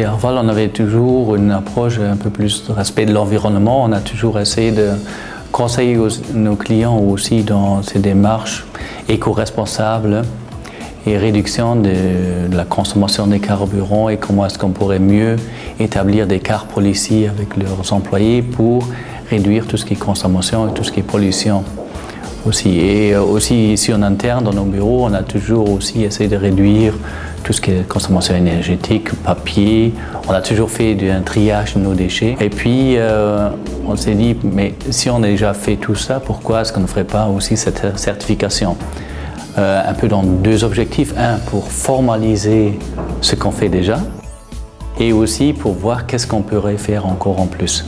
Chez Arval, on avait toujours une approche un peu plus de respect de l'environnement. On a toujours essayé de conseiller nos clients aussi dans ces démarches éco-responsables et réduction de la consommation des carburants et comment est-ce qu'on pourrait mieux établir des car policy avec leurs employés pour réduire tout ce qui est consommation et tout ce qui est pollution aussi. Et aussi ici en interne, dans nos bureaux, on a toujours aussi essayé de réduire tout ce qui est consommation énergétique, papier. On a toujours fait un triage de nos déchets. Et puis, on s'est dit, mais si on a déjà fait tout ça, pourquoi est-ce qu'on ne ferait pas aussi cette certification? Un peu dans deux objectifs. Un, pour formaliser ce qu'on fait déjà, et aussi pour voir qu'est-ce qu'on pourrait faire encore en plus.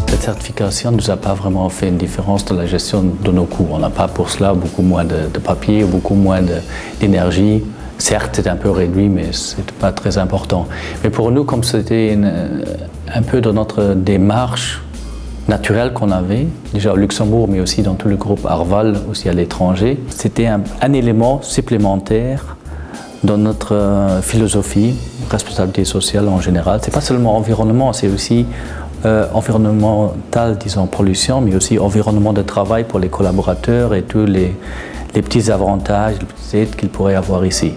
Cette certification ne nous a pas vraiment fait une différence dans la gestion de nos coûts. On n'a pas pour cela beaucoup moins de papier, beaucoup moins d'énergie. Certes, c'est un peu réduit, mais ce n'est pas très important. Mais pour nous, comme c'était un peu dans notre démarche naturelle qu'on avait, déjà au Luxembourg, mais aussi dans tout le groupe Arval, aussi à l'étranger, c'était un élément supplémentaire dans notre philosophie, responsabilité sociale en général. C'est pas seulement environnement, c'est aussi environnemental, disons pollution, mais aussi environnement de travail pour les collaborateurs et tous les petits avantages, les petites aides qu'ils pourraient avoir ici.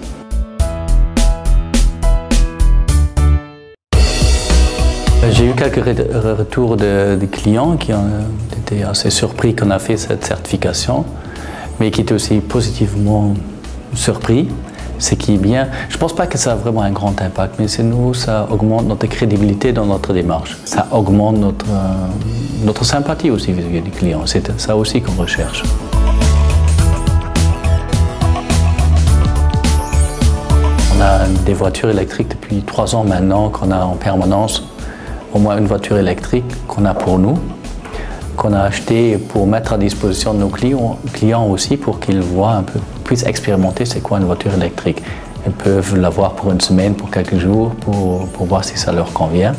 J'ai eu quelques retours de clients qui ont été assez surpris qu'on a fait cette certification, mais qui étaient aussi positivement surpris. Ce qui est bien. Je ne pense pas que ça a vraiment un grand impact, mais c'est nous, ça augmente notre crédibilité dans notre démarche. Ça augmente notre sympathie aussi vis-à-vis des clients. C'est ça aussi qu'on recherche. On a des voitures électriques depuis 3 ans maintenant, qu'on a en permanence au moins une voiture électrique qu'on a pour nous, qu'on a acheté pour mettre à disposition de nos clients aussi pour qu'ils voient un peu, puissent expérimenter c'est quoi une voiture électrique. Ils peuvent l'avoir pour une semaine, pour quelques jours, pour voir si ça leur convient.